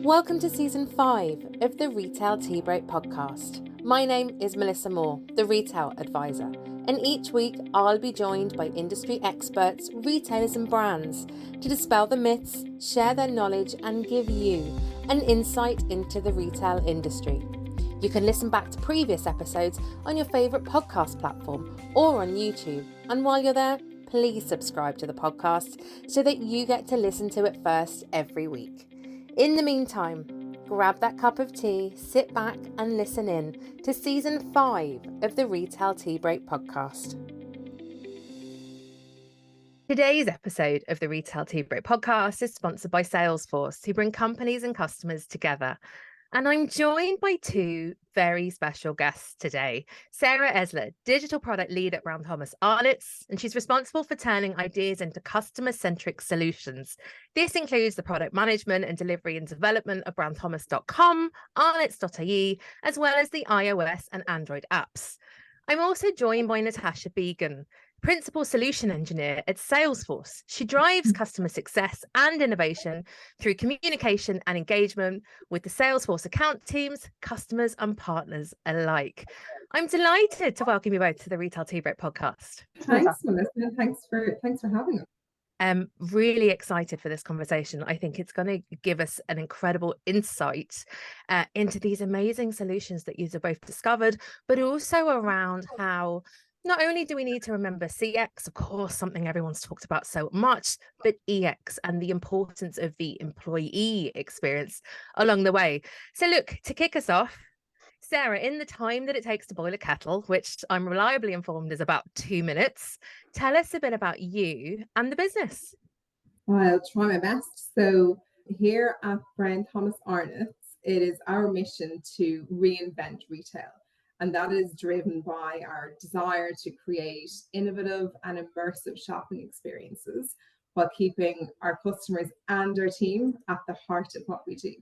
Welcome to Season 5 of the Retail Tea Break podcast. My name is Melissa Moore, the Retail Advisor, and each week I'll be joined by industry experts, retailers and brands to dispel the myths, share their knowledge and give you an insight into the retail industry. You can listen back to previous episodes on your favourite podcast platform or on YouTube, and while you're there, please subscribe to the podcast so that you get to listen to it first every week. In the meantime, grab that cup of tea, sit back and listen in to Season 5 of the Retail Tea Break podcast. Today's episode of the Retail Tea Break podcast is sponsored by Salesforce, who bring companies and customers together. And I'm joined by two very special guests today. Sarah Esler, Digital Product Lead at Brown Thomas Arnotts, and she's responsible for turning ideas into customer-centric solutions. This includes the product management and delivery and development of brownthomas.com, arnotts.ie, as well as the iOS and Android apps. I'm also joined by Natasha Began, Principal Solution Engineer at Salesforce. She drives customer success and innovation through communication and engagement with the Salesforce account teams, customers and partners alike. I'm delighted to welcome you both to the Retail Tea Break podcast. Thanks, Melissa, and thanks for having us. I'm really excited for this conversation. I think it's going to give us an incredible insight into these amazing solutions that you've both discovered, but also around how not only do we need to remember CX, of course, something everyone's talked about so much, but EX and the importance of the employee experience along the way. So look, to kick us off, Sarah, in the time that it takes to boil a kettle, which I'm reliably informed is about 2 minutes, tell us a bit about you and the business. I'll try my best. So here at Brown Thomas Arnotts, it is our mission to reinvent retail. And that is driven by our desire to create innovative and immersive shopping experiences while keeping our customers and our team at the heart of what we do.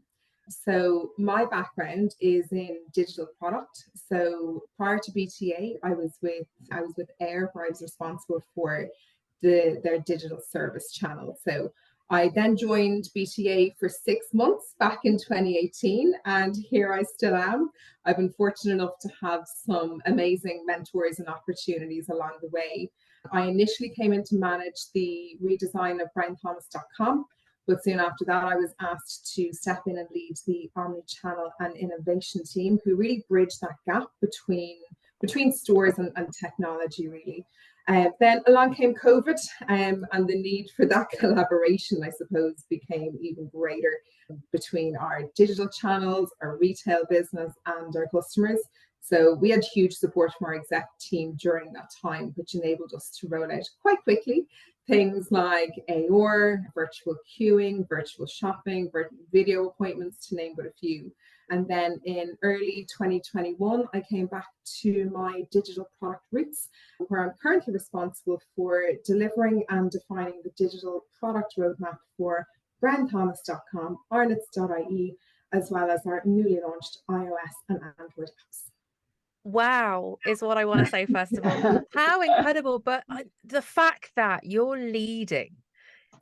So my background is in digital product. So prior to BTA, I was with Air, where I was responsible for their digital service channel. So I then joined BTA for 6 months back in 2018, and here I still am. I've been fortunate enough to have some amazing mentors and opportunities along the way. I initially came in to manage the redesign of brownthomas.com, but soon after that, I was asked to step in and lead the Omni-channel and innovation team, who really bridge that gap between stores and technology, really. Then along came COVID, and the need for that collaboration, I suppose, became even greater between our digital channels, our retail business, and our customers. So we had huge support from our exec team during that time, which enabled us to roll out quite quickly things like AOR, virtual queuing, virtual shopping, video appointments, to name but a few. And then in early 2021, I came back to my digital product roots, where I'm currently responsible for delivering and defining the digital product roadmap for brownthomas.com, arnotts.ie, as well as our newly launched iOS and Android apps. Wow, is what I want to say, first of all. How incredible. But the fact that you're leading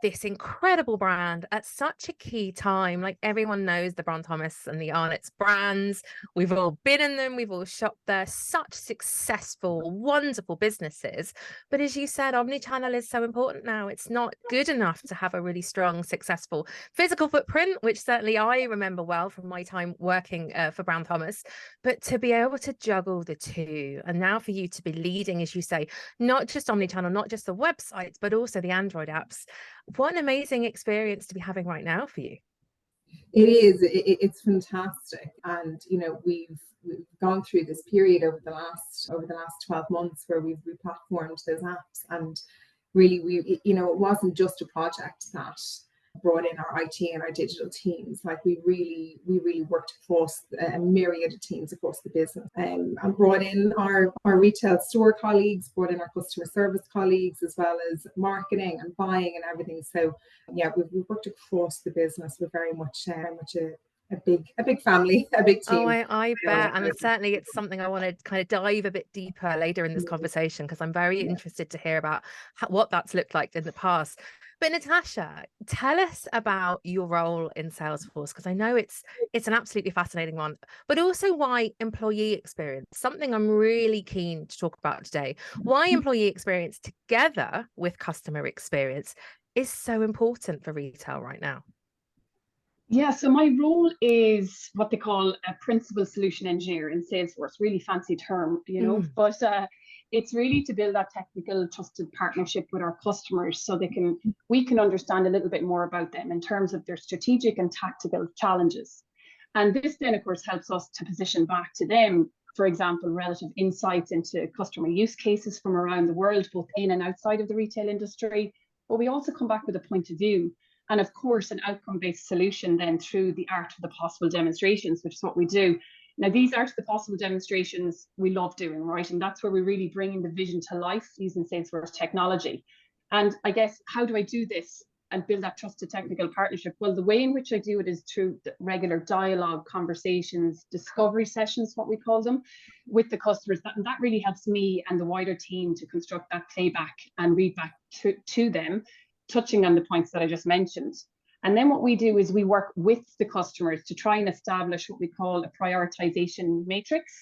this incredible brand at such a key time, like everyone knows the Brown Thomas and the Arnotts brands. We've all been in them. We've all shopped there. Such successful, wonderful businesses. But as you said, omnichannel is so important now. It's not good enough to have a really strong, successful physical footprint, which certainly I remember well from my time working for Brown Thomas, but to be able to juggle the two. And now for you to be leading, as you say, not just omnichannel, not just the websites, but also the Android apps. What an amazing experience to be having right now for you. It is. It's fantastic, and we've gone through this period over the last 12 months where we've replatformed those apps, and really it wasn't just a project that brought in our IT and our digital teams. Like we really worked across a myriad of teams across the business, and brought in our retail store colleagues, brought in our customer service colleagues, as well as marketing and buying and everything. So yeah, we've worked across the business. We're very much a big family, a big team. Oh, I bet. And certainly it's something I want to kind of dive a bit deeper later in this conversation, because I'm very interested to hear about what that's looked like in the past. But Natasha, tell us about your role in Salesforce, because I know it's an absolutely fascinating one, but also why employee experience, something I'm really keen to talk about today, why employee experience together with customer experience is so important for retail right now. Yeah, so my role is what they call a principal solution engineer in Salesforce, really fancy term, but it's really to build that technical trusted partnership with our customers so we can understand a little bit more about them in terms of their strategic and tactical challenges. And this then, of course, helps us to position back to them, for example, relative insights into customer use cases from around the world, both in and outside of the retail industry. But we also come back with a point of view. And of course, an outcome-based solution then through the art of the possible demonstrations, which is what we do. Now, these art of the possible demonstrations we love doing, right? And that's where we're really bringing the vision to life using Salesforce technology. And I guess, how do I do this and build that trusted technical partnership? Well, the way in which I do it is through the regular dialogue, conversations, discovery sessions, what we call them, with the customers. And that really helps me and the wider team to construct that playback and read back to them, touching on the points that I just mentioned. And then what we do is we work with the customers to try and establish what we call a prioritization matrix.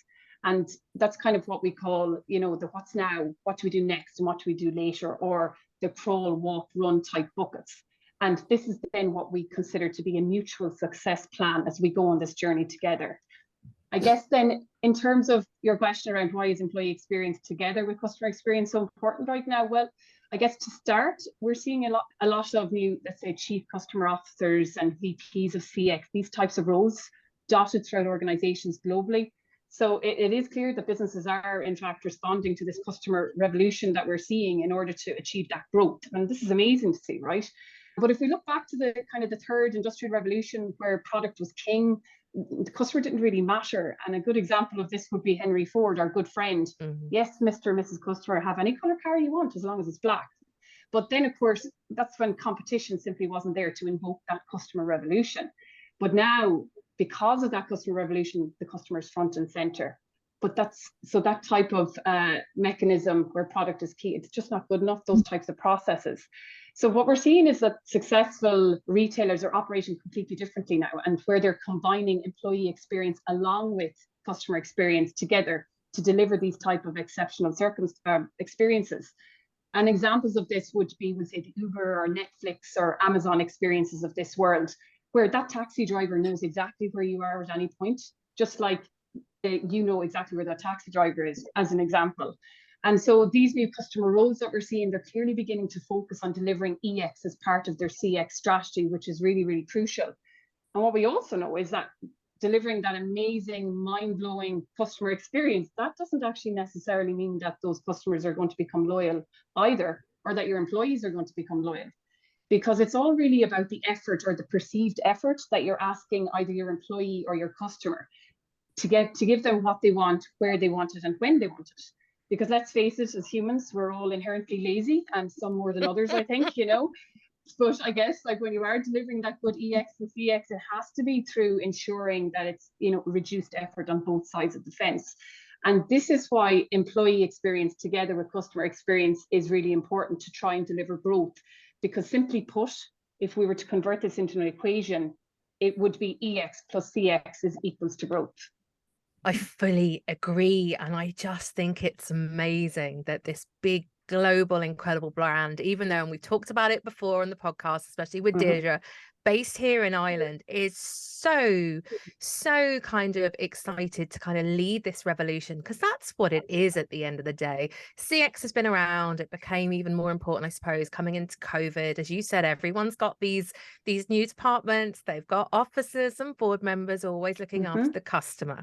And that's kind of what we call, the what's now, what do we do next, and what do we do later, or the crawl, walk, run type buckets. And this is then what we consider to be a mutual success plan as we go on this journey together. I guess then, in terms of your question around why is employee experience together with customer experience so important right now? Well, I guess to start, we're seeing a lot of new, let's say, chief customer officers and VPs of CX, these types of roles dotted throughout organizations globally. So it is clear that businesses are, in fact, responding to this customer revolution that we're seeing in order to achieve that growth. And this is amazing to see, right? But if we look back to the third industrial revolution, where product was king, the customer didn't really matter. And a good example of this would be Henry Ford, our good friend. Mm-hmm. Yes, Mr. and Mrs. Customer, have any color car you want as long as it's black. But then, of course, that's when competition simply wasn't there to invoke that customer revolution. But now, because of that customer revolution, the customer is front and center. But that type of mechanism where product is key, it's just not good enough, those types of processes. So what we're seeing is that successful retailers are operating completely differently now, and where they're combining employee experience along with customer experience together to deliver these type of exceptional experiences. And examples of this would be, say, the Uber or Netflix or Amazon experiences of this world, where that taxi driver knows exactly where you are at any point, just like you know exactly where that taxi driver is, as an example. And so these new customer roles that we're seeing, they're clearly beginning to focus on delivering EX as part of their CX strategy, which is really, really crucial. And what we also know is that delivering that amazing, mind-blowing customer experience, that doesn't actually necessarily mean that those customers are going to become loyal either, or that your employees are going to become loyal. Because it's all really about the effort or the perceived effort that you're asking either your employee or your customer to give them what they want, where they want it, and when they want it. Because let's face it, as humans, we're all inherently lazy, and some more than others, I think, But I guess, like, when you are delivering that good EX and CX, it has to be through ensuring that it's, reduced effort on both sides of the fence. And this is why employee experience together with customer experience is really important to try and deliver growth. Because simply put, if we were to convert this into an equation, it would be EX plus CX is equals to growth. I fully agree. And I just think it's amazing that this big, global, incredible brand, even though, and we talked about it before on the podcast, especially with Deirdre, based here in Ireland, is so kind of excited to kind of lead this revolution, because that's what it is at the end of the day. CX has been around. It became even more important, I suppose, coming into COVID. As you said, everyone's got these new departments. They've got officers and board members always looking after the customer.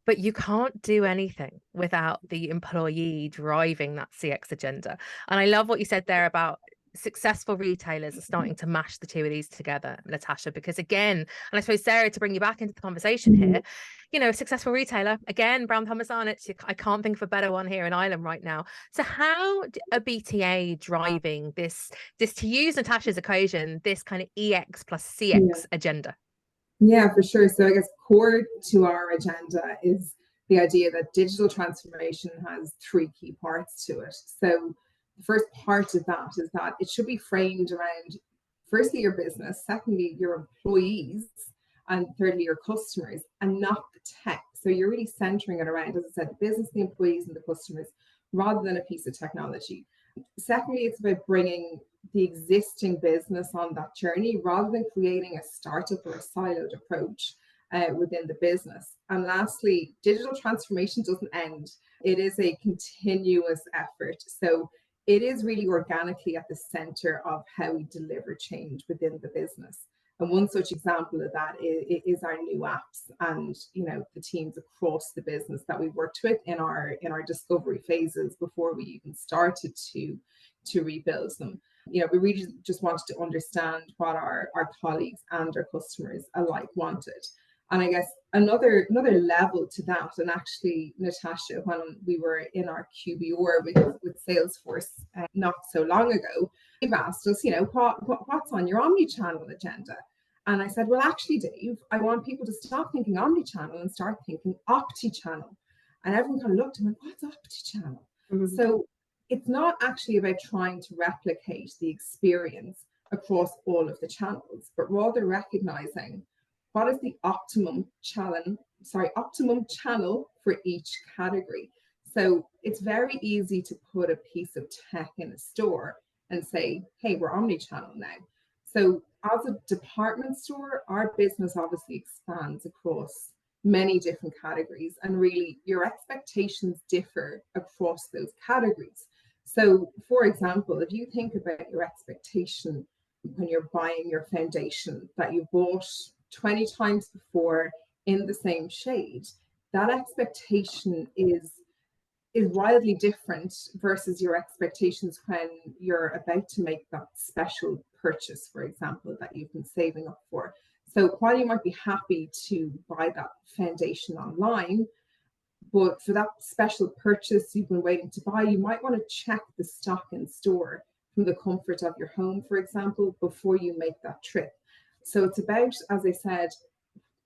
But you can't do anything without the employee driving that CX agenda. And I love what you said there about successful retailers are starting to mash the two of these together, Natasha, because again, and I suppose, Sarah, to bring you back into the conversation here, a successful retailer, again, Brown Thomas Arnotts, I can't think of a better one here in Ireland right now. So how are BTA driving this, to use Natasha's equation, this kind of EX plus CX agenda? Yeah, for sure. So I guess core to our agenda is the idea that digital transformation has three key parts to it. So the first part of that is that it should be framed around, firstly, your business, secondly, your employees, and thirdly, your customers, and not the tech. So you're really centering it around, as I said, the business, the employees, and the customers, rather than a piece of technology. Secondly, it's about bringing the existing business on that journey rather than creating a startup or a siloed approach within the business. And lastly, digital transformation doesn't end. It is a continuous effort. So it is really organically at the center of how we deliver change within the business. And one such example of that is our new apps, and the teams across the business that we worked with in our discovery phases before we even started to rebuild them. We really just wanted to understand what our colleagues and our customers alike wanted. And I guess another level to that, and actually, Natasha, when we were in our QBR with Salesforce not so long ago, they've asked us, what's on your omni-channel agenda? And I said, well, actually, Dave, I want people to stop thinking omni-channel and start thinking Opti-channel. And everyone kind of looked and went, what's Opti-channel? Mm-hmm. So it's not actually about trying to replicate the experience across all of the channels, but rather recognizing what is the optimum channel for each category. So it's very easy to put a piece of tech in a store and say, hey, we're omni-channel now. So as a department store, our business obviously expands across many different categories, and really your expectations differ across those categories. So for example, if you think about your expectation when you're buying your foundation that you bought 20 times before in the same shade, that expectation is wildly different versus your expectations when you're about to make that special purchase, for example, that you've been saving up for. So while you might be happy to buy that foundation online, but for that special purchase you've been waiting to buy, you might want to check the stock in store from the comfort of your home, for example, before you make that trip. So it's about, as I said,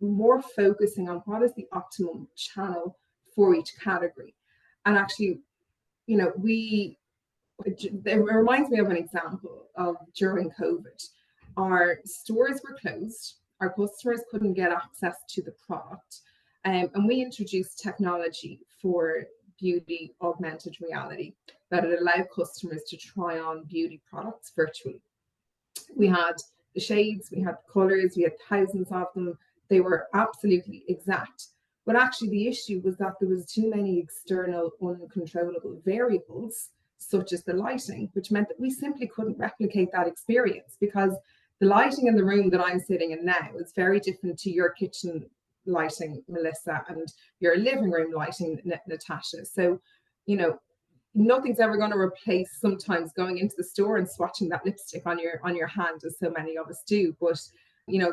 more focusing on what is the optimum channel for each category. And actually, it reminds me of an example of during COVID. Our stores were closed, our customers couldn't get access to the product, and we introduced technology for beauty augmented reality that would allow customers to try on beauty products virtually. We had the shades, we had the colors, we had thousands of them. They were absolutely exact. But actually the issue was that there was too many external uncontrollable variables, such as the lighting, which meant that we simply couldn't replicate that experience, because the lighting in the room that I'm sitting in now is very different to your kitchen lighting, Melissa, and your living room lighting, Natasha. So, nothing's ever going to replace sometimes going into the store and swatching that lipstick on your hand, as so many of us do. But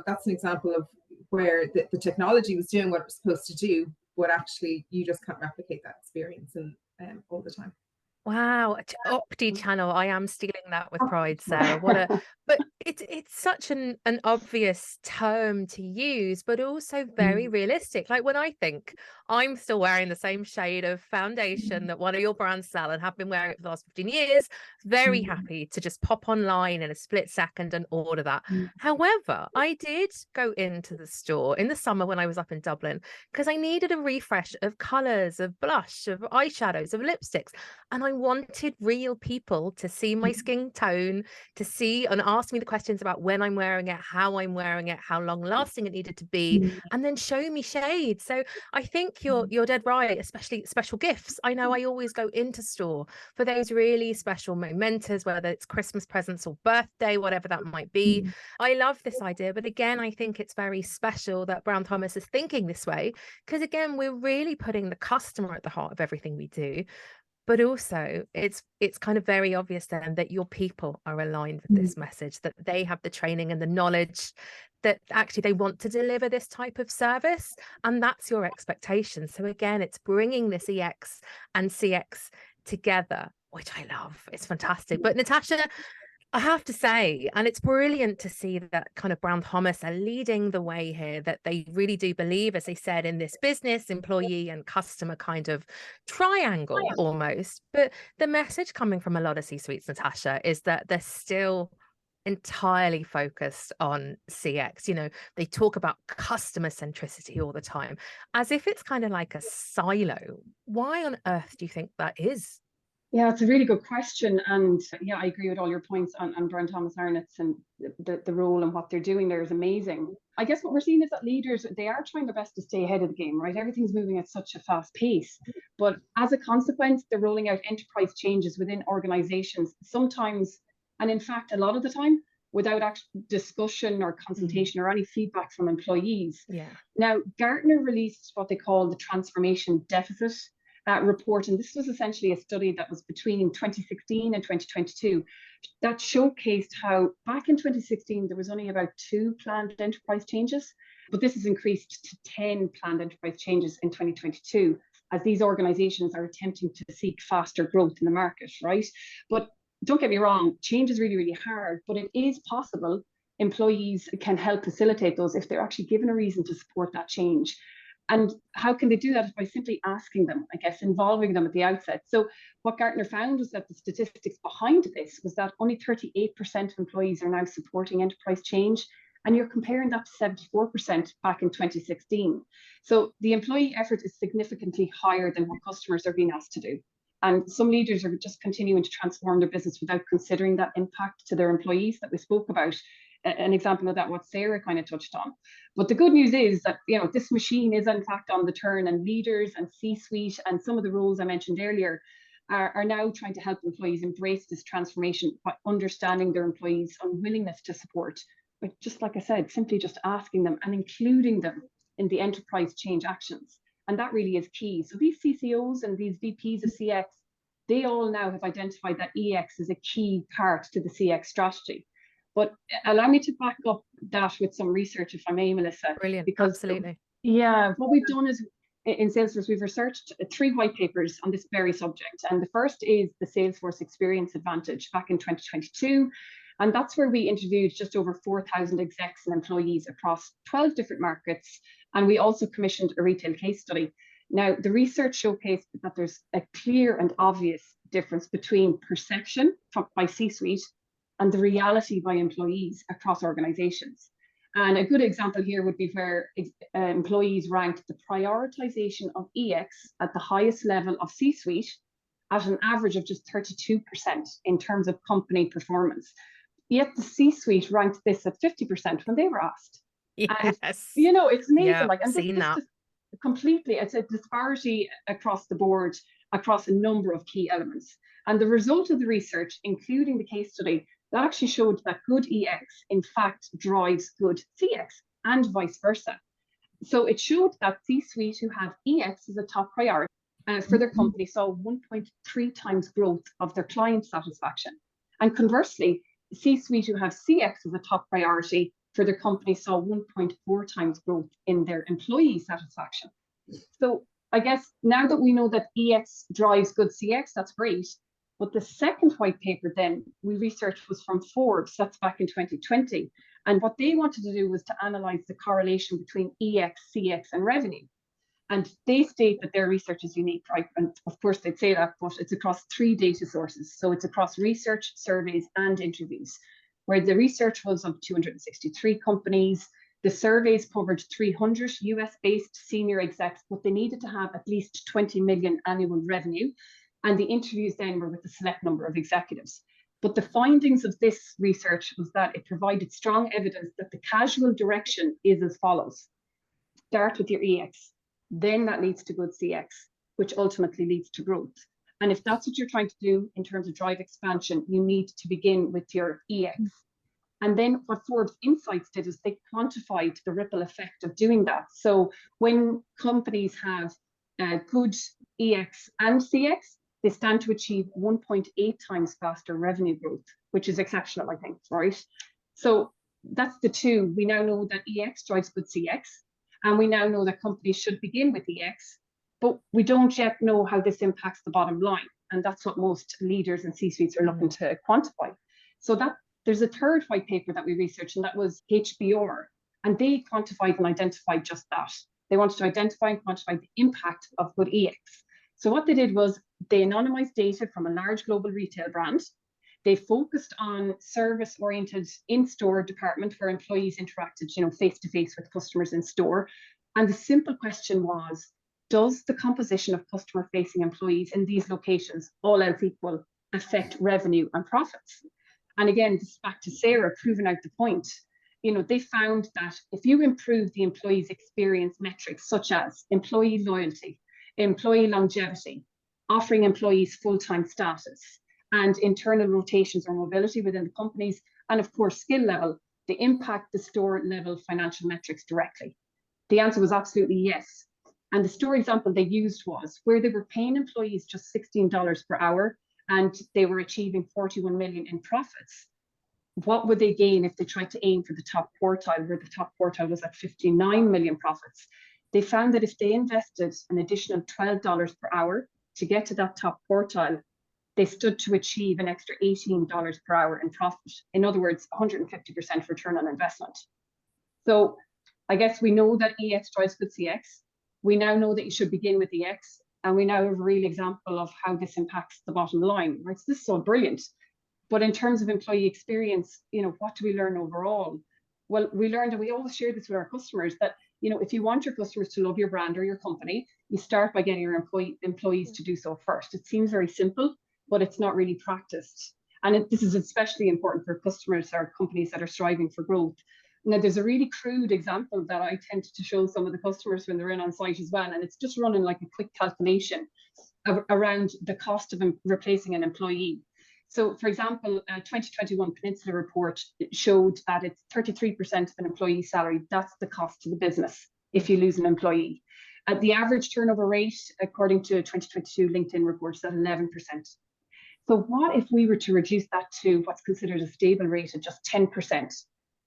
that's an example of where the technology was doing what it was supposed to do, but actually you just can't replicate that experience all the time. Wow, Opti-channel. I am stealing that with pride, Sarah. But it's such an obvious term to use, but also very realistic. Like when I think I'm still wearing the same shade of foundation that one of your brands sell and have been wearing it for the last 15 years, very happy to just pop online in a split second and order that. However, I did go into the store in the summer when I was up in Dublin because I needed a refresh of colours, of blush, of eyeshadows, of lipsticks. And I wanted real people to see my skin tone, to see and ask me the questions about when I'm wearing it, how I'm wearing it, how long lasting it needed to be, and then show me shades. So I think you're dead right, especially special gifts. I know I always go into store for those really special mementos, whether it's Christmas presents or birthday, whatever that might be. I love this idea, but again, I think it's very special that Brown Thomas is thinking this way, because again, we're really putting the customer at the heart of everything we do. But also it's kind of very obvious then that your people are aligned with this message, that they have the training and the knowledge that actually they want to deliver this type of service, and that's your expectation. So again, it's bringing this EX and CX together, which I love. It's fantastic. But Natasha, I have to say, and it's brilliant to see that kind of Brown Thomas are leading the way here, that they really do believe, as they said, in this business, employee and customer kind of triangle almost. But the message coming from a lot of C-suites, Natasha, is that they're still entirely focused on CX. You know, they talk about customer centricity all the time, as if it's kind of like a silo. Why on earth do you think that is? Yeah, it's a really good question. And yeah, I agree with all your points on Brown Thomas Arnotts, and the role and what they're doing there is amazing. I guess what we're seeing is that leaders, they are trying their best to stay ahead of the game, right? Everything's moving at such a fast pace. But as a consequence, they're rolling out enterprise changes within organizations, sometimes, and in fact, a lot of the time, without actual discussion or consultation or any feedback from employees. Yeah. Now, Gartner released what they call the transformation deficit report, and this was essentially a study that was between 2016 and 2022 that showcased how back in 2016 there was only about 2 planned enterprise changes, but this has increased to 10 planned enterprise changes in 2022 as these organizations are attempting to seek faster growth in the market, right? But don't get me wrong, change is really, really hard, but it is possible. Employees can help facilitate those if they're actually given a reason to support that change. And how can they do that? By simply asking them, I guess, involving them at the outset. So what Gartner found was that the statistics behind this was that only 38% of employees are now supporting enterprise change. And you're comparing that to 74% back in 2016. So the employee effort is significantly higher than what customers are being asked to do. And some leaders are just continuing to transform their business without considering that impact to their employees that we spoke about. An example of that, what Sarah kind of touched on. But the good news is that, you know, this machine is in fact on the turn, and leaders and C-suite and some of the roles I mentioned earlier are now trying to help employees embrace this transformation by understanding their employees' unwillingness to support. But just like I said, simply just asking them and including them in the enterprise change actions. And that really is key. So these CCOs and these VPs of CX, they all now have identified that EX is a key part to the CX strategy. But allow me to back up that with some research, if I may, Melissa. Brilliant. Because, absolutely. Yeah, what we've done is in Salesforce, we've researched 3 white papers on this very subject. And the first is the Salesforce Experience Advantage back in 2022. And that's where we interviewed just over 4,000 execs and employees across 12 different markets. And we also commissioned a retail case study. Now, the research showcased that there's a clear and obvious difference between perception by C-suite and the reality by employees across organizations. And a good example here would be where employees ranked the prioritization of EX at the highest level of C-suite at an average of just 32% in terms of company performance. Yet the C-suite ranked this at 50% when they were asked. Yes. And, you know, it's amazing. Yeah, like, and seen that. Completely, it's a disparity across the board, across a number of key elements. And the result of the research, including the case study, that actually showed that good EX, in fact, drives good CX and vice versa. So it showed that C-suite who had EX as a top priority for their company saw 1.3 times growth of their client satisfaction. And conversely, C-suite who have CX as a top priority for their company saw 1.4 times growth in their employee satisfaction. So I guess now that we know that EX drives good CX, that's great. But the second white paper then we researched was from Forbes, that's back in 2020. And what they wanted to do was to analyze the correlation between EX, CX, and revenue. And they state that their research is unique, right? And of course they'd say that, but it's across 3 data sources. So it's across research, surveys, and interviews, where the research was of 263 companies. The surveys covered 300 US-based senior execs, but they needed to have at least 20 million annual revenue. And the interviews then were with a select number of executives. But the findings of this research was that it provided strong evidence that the causal direction is as follows. Start with your EX, then that leads to good CX, which ultimately leads to growth. And if that's what you're trying to do in terms of drive expansion, you need to begin with your EX. And then what Forbes Insights did is they quantified the ripple effect of doing that. So when companies have good EX and CX, they stand to achieve 1.8 times faster revenue growth, which is exceptional, I think, right? So that's the 2. We now know that EX drives good CX, and we now know that companies should begin with EX, but we don't yet know how this impacts the bottom line. And that's what most leaders and C-suites are looking to quantify. So that There's a third white paper that we researched, and that was HBR, and they quantified and identified just that. They wanted to identify and quantify the impact of good EX. So what they did was they anonymized data from a large global retail brand. They focused on service-oriented in-store department where employees interacted, face-to-face with customers in store. And the simple question was, does the composition of customer-facing employees in these locations, all else equal, affect revenue and profits? And again, this is back to Sarah, proving out the point. They found that if you improve the employees' experience metrics, such as employee loyalty, employee longevity, offering employees full-time status, and internal rotations or mobility within the companies, and of course, skill level, they impact the store level financial metrics directly. The answer was absolutely yes. And the store example they used was where they were paying employees just $16 per hour and they were achieving 41 million in profits. What would they gain if they tried to aim for the top quartile, where the top quartile was at 59 million profits? They found that if they invested an additional $12 per hour to get to that top quartile, they stood to achieve an extra $18 per hour in profit. In other words, 150% return on investment. So I guess we know that EX drives good CX. We now know that you should begin with EX, and we now have a real example of how this impacts the bottom line, right? So this is so brilliant. But in terms of employee experience, what do we learn overall? Well, we learned, and we always share this with our customers, that if you want your customers to love your brand or your company, you start by getting your employees to do so first. It seems very simple, but it's not really practiced. And this is especially important for customers or companies that are striving for growth. Now, there's a really crude example that I tend to show some of the customers when they're in on site as well. And it's just running like a quick calculation around the cost of replacing an employee. So, for example, a 2021 Peninsula report showed that it's 33% of an employee's salary. That's the cost to the business if you lose an employee. The average turnover rate, according to a 2022 LinkedIn report, is at 11%. So what if we were to reduce that to what's considered a stable rate of just 10%?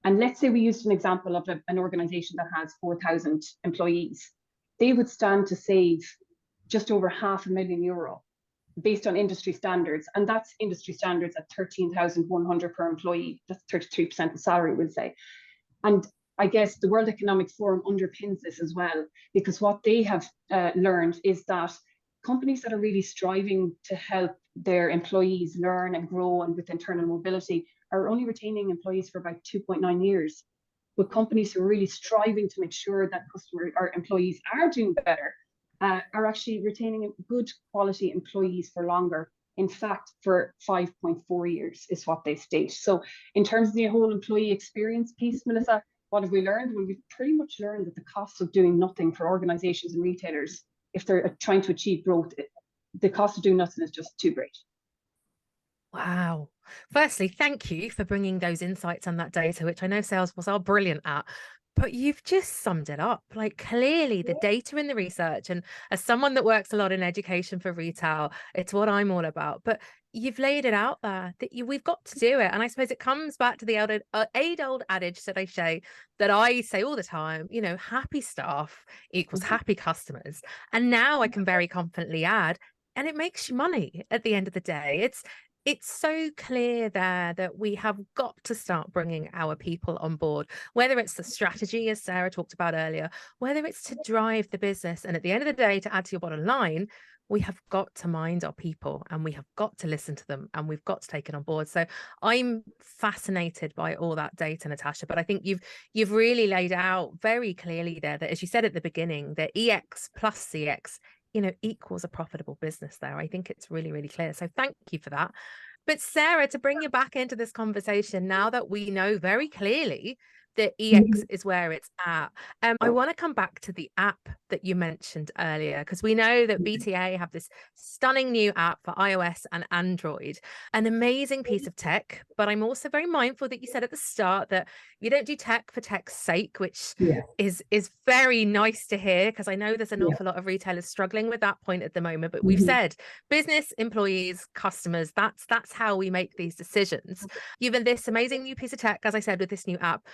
And let's say we used an example of an organization that has 4,000 employees. They would stand to save just over €500,000 based on industry standards. And that's industry standards at 13,100 per employee. That's 33% of salary, we'll say. And I guess the World Economic Forum underpins this as well, because what they have learned is that companies that are really striving to help their employees learn and grow and with internal mobility are only retaining employees for about 2.9 years. But companies who are really striving to make sure that employees are doing better are actually retaining good quality employees for longer. In fact, for 5.4 years is what they state. So in terms of the whole employee experience piece, Melissa, what have we learned? Well, we've pretty much learned that the cost of doing nothing for organizations and retailers, if they're trying to achieve growth, the cost of doing nothing is just too great. Wow. Firstly, thank you for bringing those insights and that data, which I know Salesforce are brilliant at. But you've just summed it up. Like, clearly the data in the research, and as someone that works a lot in education for retail, it's what I'm all about. But you've laid it out there that we've got to do it. And I suppose it comes back to the age-old adage that I say all the time, happy staff equals happy customers. And now I can very confidently add, and it makes you money at the end of the day. It's so clear there that we have got to start bringing our people on board, whether it's the strategy, as Sarah talked about earlier, whether it's to drive the business. And at the end of the day, to add to your bottom line, we have got to mind our people and we have got to listen to them and we've got to take it on board. So I'm fascinated by all that data, Natasha, but I think you've really laid out very clearly there that, as you said at the beginning, that EX plus CX equals a profitable business there. I think it's really, really clear. So thank you for that. But Sarah, to bring you back into this conversation, now that we know very clearly that EX is where it's at, I want to come back to the app that you mentioned earlier, because we know that BTA have this stunning new app for iOS and Android, an amazing piece of tech. But I'm also very mindful that you said at the start that you don't do tech for tech's sake, which is very nice to hear, because I know there's an awful lot of retailers struggling with that point at the moment. But we've said business, employees, customers, that's how we make these decisions. You've got this amazing new piece of tech, as I said, with this new app.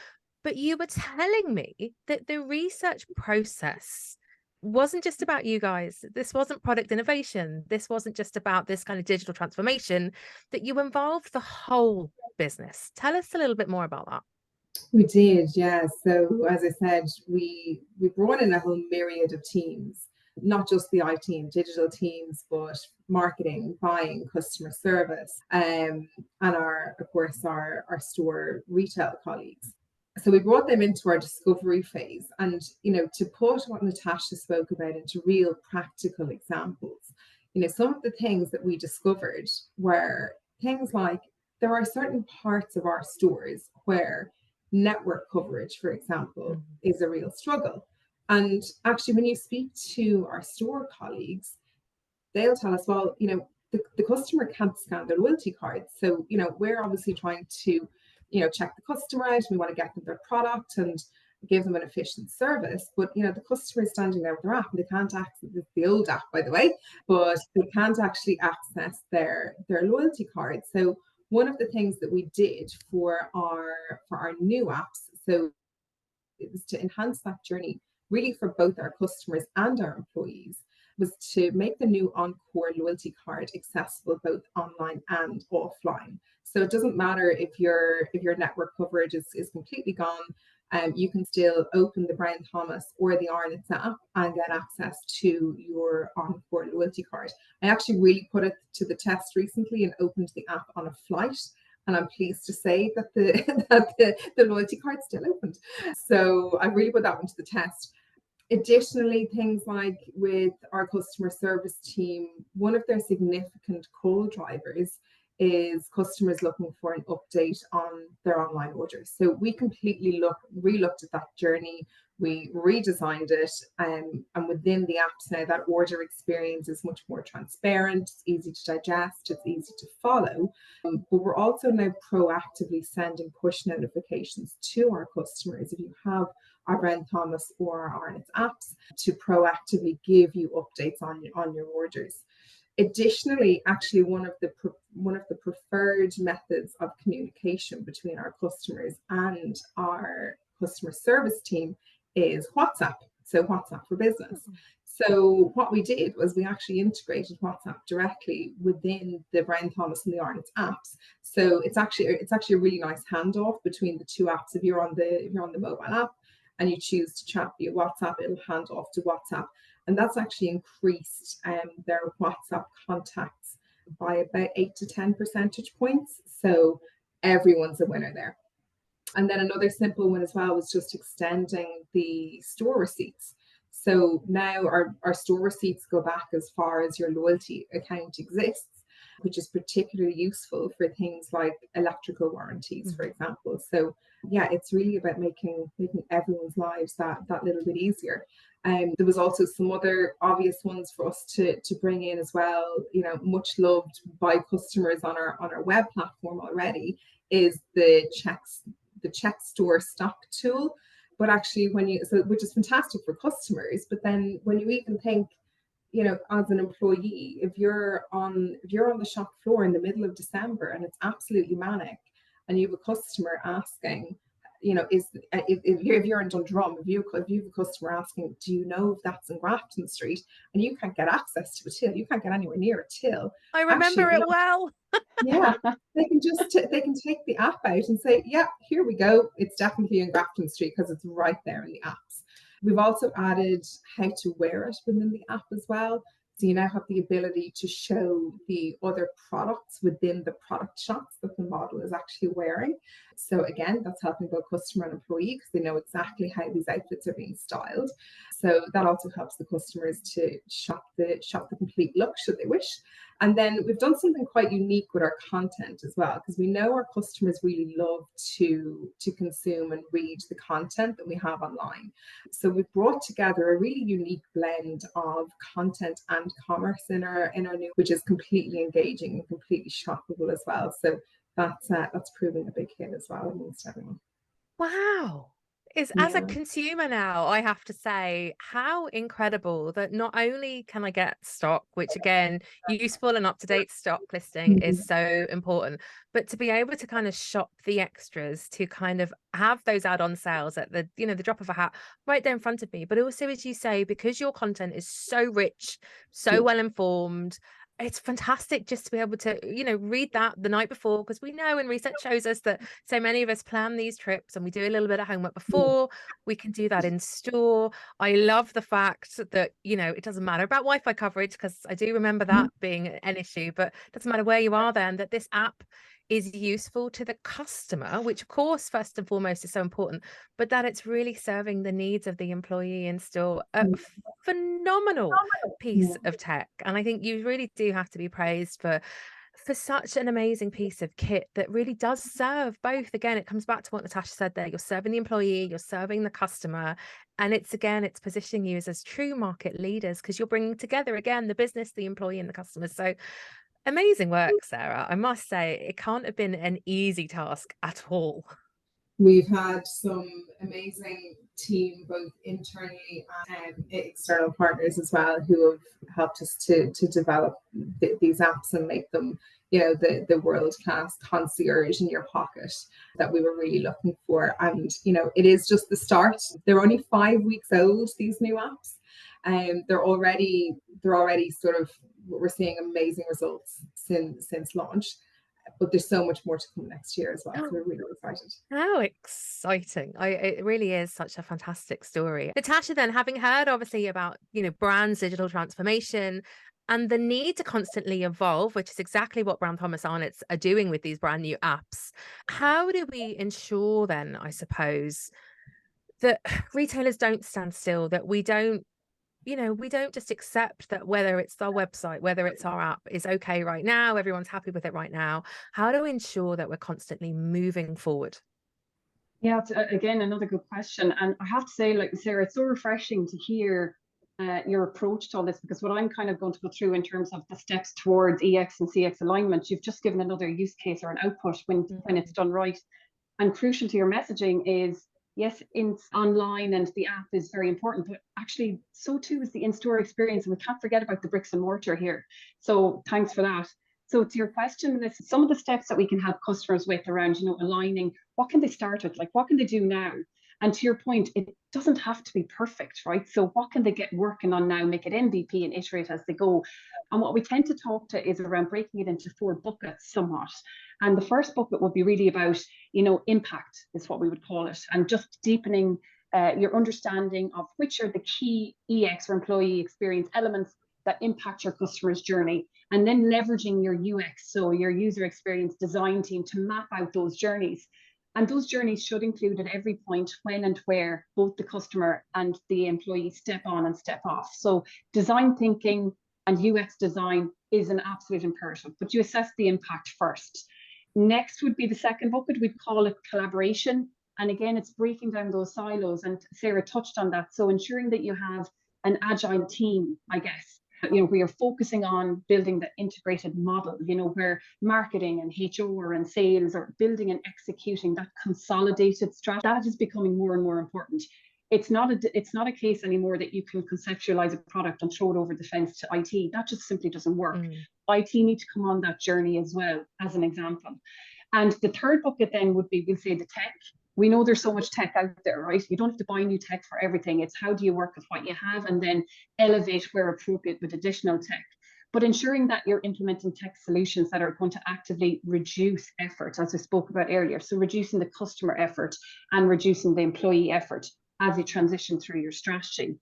But you were telling me that the research process wasn't just about you guys. This wasn't product innovation. This wasn't just about this kind of digital transformation, that you involved the whole business. Tell us a little bit more about that. We did, yeah. So as I said, we brought in a whole myriad of teams, not just the IT and digital teams, but marketing, buying, customer service, and of course our store retail colleagues. So we brought them into our discovery phase, and to put what Natasha spoke about into real practical examples, some of the things that we discovered were things like there are certain parts of our stores where network coverage, for example, is a real struggle. And actually, when you speak to our store colleagues, they'll tell us, well, the customer can't scan their loyalty cards. So, we're obviously trying to, check the customer out. We want to get them their product and give them an efficient service. But, the customer is standing there with their app and they can't access the old app, by the way, but they can't actually access their loyalty card. So one of the things that we did for our new apps, so it was to enhance that journey really for both our customers and our employees, was to make the new Encore loyalty card accessible both online and offline. So it doesn't matter if your network coverage is completely gone, you can still open the Brown Thomas or the Arnotts app and get access to your Encore loyalty card. I actually really put it to the test recently and opened the app on a flight. And I'm pleased to say that the loyalty card still opened. So I really put that one to the test. Additionally, things like with our customer service team, one of their significant call drivers is customers looking for an update on their online orders. So we completely re-looked at that journey. We redesigned it, and within the apps now, that order experience is much more transparent, it's easy to digest, it's easy to follow. But we're also now proactively sending push notifications to our customers if you have our Brown Thomas or our Arnotts apps, to proactively give you updates on your orders. Additionally, actually, one of the preferred methods of communication between our customers and our customer service team is WhatsApp. So WhatsApp for Business. So what we did was we actually integrated WhatsApp directly within the Brown Thomas and the Arnotts apps. So it's actually a really nice handoff between the two apps. If you're on the mobile app and you choose to chat via WhatsApp, it'll hand off to WhatsApp. And that's actually increased their WhatsApp contacts by about 8 to 10 percentage points. So everyone's a winner there. And then another simple one as well was just extending the store receipts. So now our store receipts go back as far as your loyalty account exists, which is particularly useful for things like electrical warranties, for example. So yeah, it's really about making everyone's lives that little bit easier. There was also some other obvious ones for us to bring in as well. Much loved by customers on our web platform already is the check store stock tool. But actually, which is fantastic for customers, but then when you even think, as an employee, if you're on the shop floor in the middle of December and it's absolutely manic, and you have a customer asking, if you're in Dundrum, if you have a customer asking, do you know if that's in Grafton Street, and you can't get access to a till, you can't get anywhere near a till. I remember it well. Yeah, they can take the app out and say, yeah, here we go. It's definitely in Grafton Street because it's right there in the apps. We've also added how to wear it within the app as well. So you now have the ability to show the other products within the product shots that the model is actually wearing. So again, that's helping both customer and employee because they know exactly how these outfits are being styled. So that also helps the customers to shop the complete look should they wish. And then we've done something quite unique with our content as well, because we know our customers really love to consume and read the content that we have online. So we've brought together a really unique blend of content and commerce in our new, which is completely engaging and completely shoppable as well. So that's proving a big hit as well amongst everyone. Wow. is, as a consumer now, I have to say how incredible that not only can I get stock, which again, useful and up-to-date stock listing is so important, but to be able to kind of shop the extras, to kind of have those add-on sales at the, the drop of a hat right there in front of me. But also, as you say, because your content is so rich, so well informed, it's fantastic just to be able to, read that the night before, because we know, and research shows us that so many of us plan these trips and we do a little bit of homework before. We can do that in store. I love the fact that, it doesn't matter about Wi-Fi coverage, because I do remember that being an issue, but it doesn't matter where you are then, that this app is useful to the customer, which of course, first and foremost, is so important, but that it's really serving the needs of the employee in store. A phenomenal piece of tech. And I think you really do have to be praised for such an amazing piece of kit that really does serve both. Again, it comes back to what Natasha said there. You're serving the employee, you're serving the customer. And it's positioning you as true market leaders, because you're bringing together, again, the business, the employee and the customers. So amazing work, Sarah. I must say, it can't have been an easy task at all. We've had some amazing team, both internally and external partners as well, who have helped us to develop these apps and make them, the world-class concierge in your pocket that we were really looking for. And, it is just the start. They're only 5 weeks old, these new apps. And they're already sort of, we're seeing amazing results since launch. But there's so much more to come next year as well. So we're really excited. How exciting. It really is such a fantastic story. Natasha, then, having heard obviously about, brands' digital transformation and the need to constantly evolve, which is exactly what Brown Thomas Arnotts are doing with these brand new apps, how do we ensure then, I suppose, that retailers don't stand still, that we don't just accept that whether it's our website, whether it's our app is okay right now, everyone's happy with it right now? How do we ensure that we're constantly moving forward? Yeah, it's again another good question. And I have to say, like Sarah, it's so refreshing to hear your approach to all this, because what I'm kind of going to go through in terms of the steps towards EX and CX alignment, you've just given another use case or an output when it's done right. And crucial to your messaging is, yes, online and the app is very important, but actually so too is the in-store experience. And we can't forget about the bricks and mortar here. So thanks for that. So to your question, this is some of the steps that we can help customers with around, aligning, what can they start with? Like, what can they do now? And to your point, it doesn't have to be perfect, right? So what can they get working on now, make it MVP and iterate as they go? And what we tend to talk to is around breaking it into 4 buckets somewhat. And the first bucket would be really about, impact is what we would call it, and just deepening your understanding of which are the key EX or employee experience elements that impact your customer's journey, and then leveraging your UX, so your user experience design team, to map out those journeys. And those journeys should include at every point when and where both the customer and the employee step on and step off. So design thinking and UX design is an absolute imperative, but you assess the impact first. Next would be the second bucket. We'd call it collaboration. And again, it's breaking down those silos. And Sarah touched on that. So ensuring that you have an agile team, I guess, we are focusing on building the integrated model, where marketing and HR and sales are building and executing that consolidated strategy. That is becoming more and more important. It's not a case anymore that you can conceptualize a product and throw it over the fence to IT. That just simply doesn't work. IT need to come on that journey as well, as an example. And the third bucket then would be, we'll say, the tech. We know there's so much tech out there, right? You don't have to buy new tech for everything. It's how do you work with what you have and then elevate where appropriate with additional tech. But ensuring that you're implementing tech solutions that are going to actively reduce effort, as I spoke about earlier. So reducing the customer effort and reducing the employee effort as you transition through your strategy.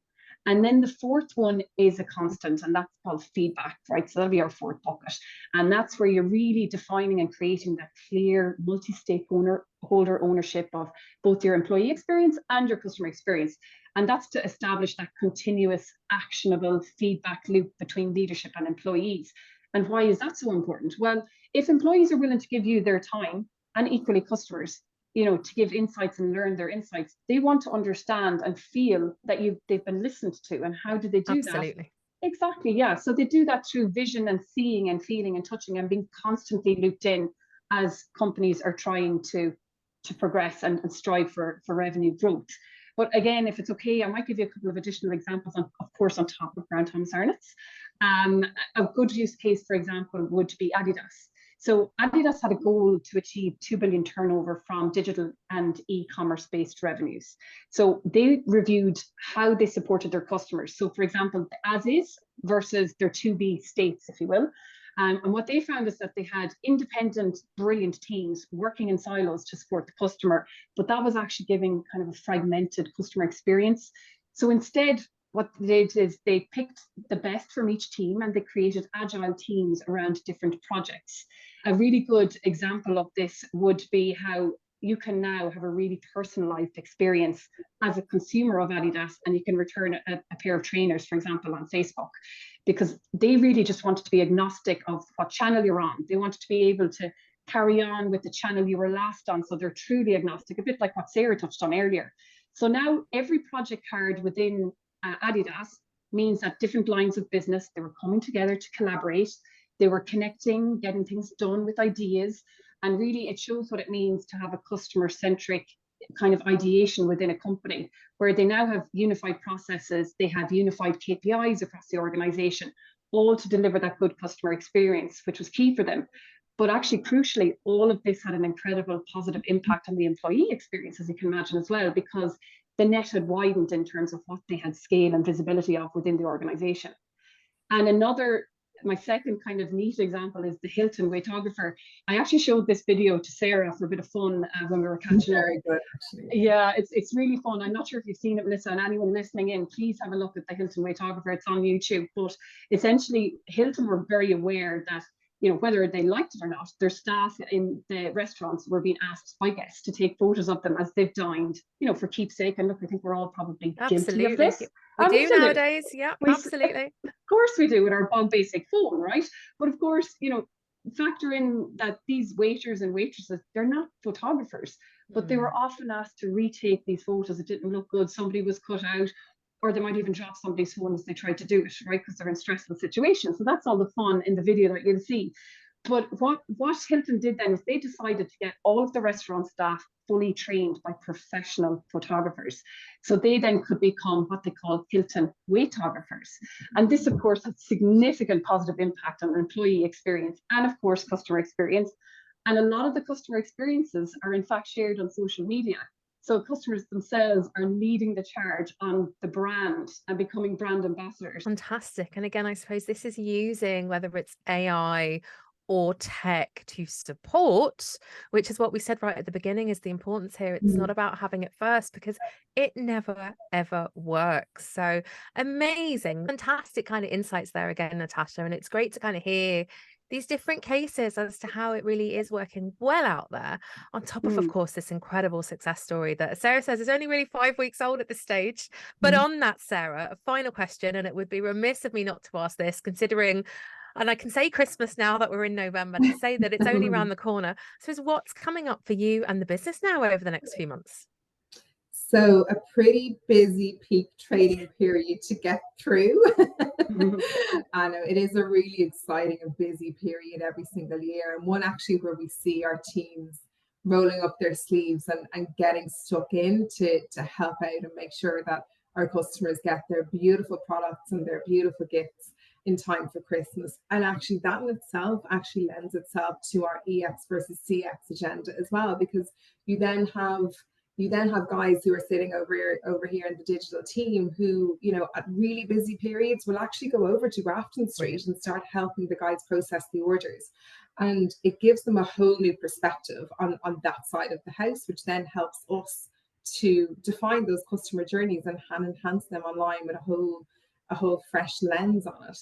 And then the fourth one is a constant, and that's called feedback, right? So that'll be our fourth bucket. And that's where you're really defining and creating that clear multi-stakeholder ownership of both your employee experience and your customer experience. And that's to establish that continuous actionable feedback loop between leadership and employees. And why is that so important? Well, if employees are willing to give you their time, and equally customers, to give insights and learn their insights, they want to understand and feel that they've been listened to. And how do they do that? Absolutely. Exactly, yeah. So they do that through vision and seeing and feeling and touching and being constantly looped in as companies are trying to to progress and strive for revenue growth. But again, if it's okay, I might give you a couple of additional examples, of course, on top of Brown Thomas Arnotts. A good use case, for example, would be Adidas. So Adidas had a goal to achieve 2 billion turnover from digital and e-commerce based revenues. So they reviewed how they supported their customers. So for example, the as is versus their to be states, if you will. And what they found is that they had independent, brilliant teams working in silos to support the customer, but that was actually giving kind of a fragmented customer experience. So instead, what they did is they picked the best from each team and they created agile teams around different projects. A really good example of this would be how you can now have a really personalized experience as a consumer of Adidas, and you can return a pair of trainers, for example, on Facebook, because they really just wanted to be agnostic of what channel you're on. They wanted to be able to carry on with the channel you were last on. So they're truly agnostic, a bit like what Sarah touched on earlier. So now every project card within Adidas means that different lines of business, they were coming together to collaborate. They were connecting, getting things done with ideas. And really, it shows what it means to have a customer-centric kind of ideation within a company, where they now have unified processes, they have unified KPIs across the organization, all to deliver that good customer experience, which was key for them. But actually, crucially, all of this had an incredible positive impact on the employee experience, as you can imagine as well, because the net had widened in terms of what they had scale and visibility of within the organization. And my second kind of neat example is the Hilton Waitographer. I actually showed this video to Sarah for a bit of fun when we were catching up. Very good, actually. Yeah, it's really fun. I'm not sure if you've seen it, Melissa, and anyone listening in, please have a look at the Hilton Waitographer. It's on YouTube. But essentially, Hilton were very aware that, you know, whether they liked it or not, their staff in the restaurants were being asked by guests to take photos of them as they've dined, you know, for keepsake. And look, I think we're all probably guilty of this. We do nowadays. Yeah, absolutely. Of course we do, with our bog basic phone, right? But of course, you know, factor in that these waiters and waitresses, they're not photographers, but they were often asked to retake these photos. It didn't look good, somebody was cut out, or they might even drop somebody's phone as they tried to do it, right? Because they're in stressful situations. So that's all the fun in the video that you'll see. But what Hilton did then is they decided to get all of the restaurant staff fully trained by professional photographers. So they then could become what they call Hilton Waitographers. And this, of course, has significant positive impact on employee experience and, of course, customer experience. And a lot of the customer experiences are, in fact, shared on social media. So customers themselves are leading the charge on the brand and becoming brand ambassadors. Fantastic. And again, I suppose this is using, whether it's AI or tech, to support, which is what we said right at the beginning is the importance here. It's not about having it first, because it never ever works. So amazing, fantastic kind of insights there again, Natasha. And it's great to kind of hear these different cases as to how it really is working well out there, on top of course, this incredible success story that Sarah says is only really 5 weeks old at this stage. But on that, Sarah, a final question, and it would be remiss of me not to ask this, considering, and I can say Christmas now that we're in November, to say that it's only around the corner. So what's coming up for you and the business now over the next few months? So a pretty busy peak trading period to get through. I know it is a really exciting and busy period every single year, and one actually where we see our teams rolling up their sleeves and getting stuck in to help out and make sure that our customers get their beautiful products and their beautiful gifts in time for Christmas. And actually that in itself actually lends itself to our EX versus CX agenda as well, because you then have guys who are sitting over here in the digital team who, you know, at really busy periods will actually go over to Grafton Street and start helping the guys process the orders. And it gives them a whole new perspective on that side of the house, which then helps us to define those customer journeys and enhance them online with a whole fresh lens on it.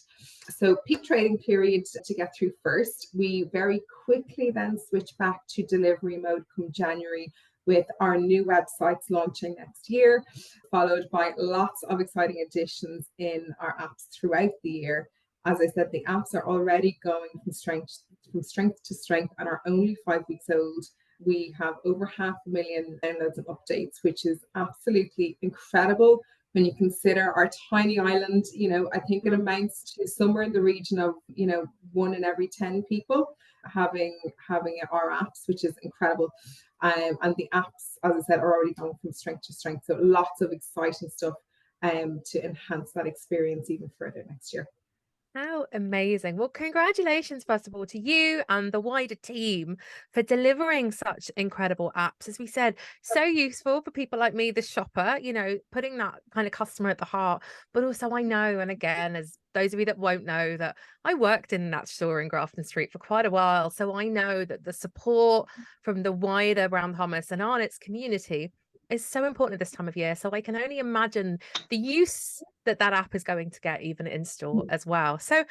So peak trading period to get through first. We very quickly then switch back to delivery mode come January, with our new websites launching next year, followed by lots of exciting additions in our apps throughout the year. As I said, the apps are already going from strength to strength and are only 5 weeks old. We have over 500,000 downloads and updates, which is absolutely incredible When you consider our tiny island, you know, I think it amounts to somewhere in the region of, you know, 1 in every 10 people having our apps, which is incredible. And the apps, as I said, are already going from strength to strength. So lots of exciting stuff to enhance that experience even further next year. How amazing. Well, congratulations, first of all, to you and the wider team for delivering such incredible apps. As we said, so useful for people like me, the shopper, you know, putting that kind of customer at the heart. But also I know, and again, as those of you that won't know, that I worked in that store in Grafton Street for quite a while. So I know that the support from the wider Brown Thomas and Arnotts community is so important at this time of year. So I can only imagine the use that app is going to get even in store as well. So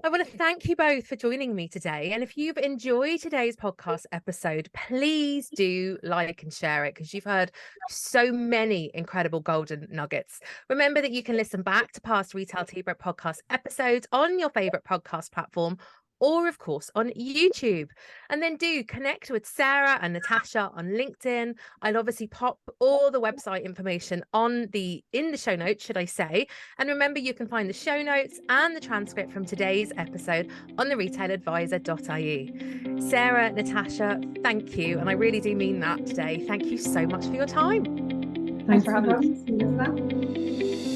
I want to thank you both for joining me today. And if you've enjoyed today's podcast episode, please do like and share it, because you've heard so many incredible golden nuggets. Remember that you can listen back to past Retail Tea Break podcast episodes on your favorite podcast platform, or of course on YouTube. And then do connect with Sarah and Natasha on LinkedIn. I'll obviously pop all the website information in the show notes, should I say. And remember, you can find the show notes and the transcript from today's episode on the retailadvisor.ie. Sarah, Natasha, thank you. And I really do mean that today. Thank you so much for your time. Thanks for having us. us.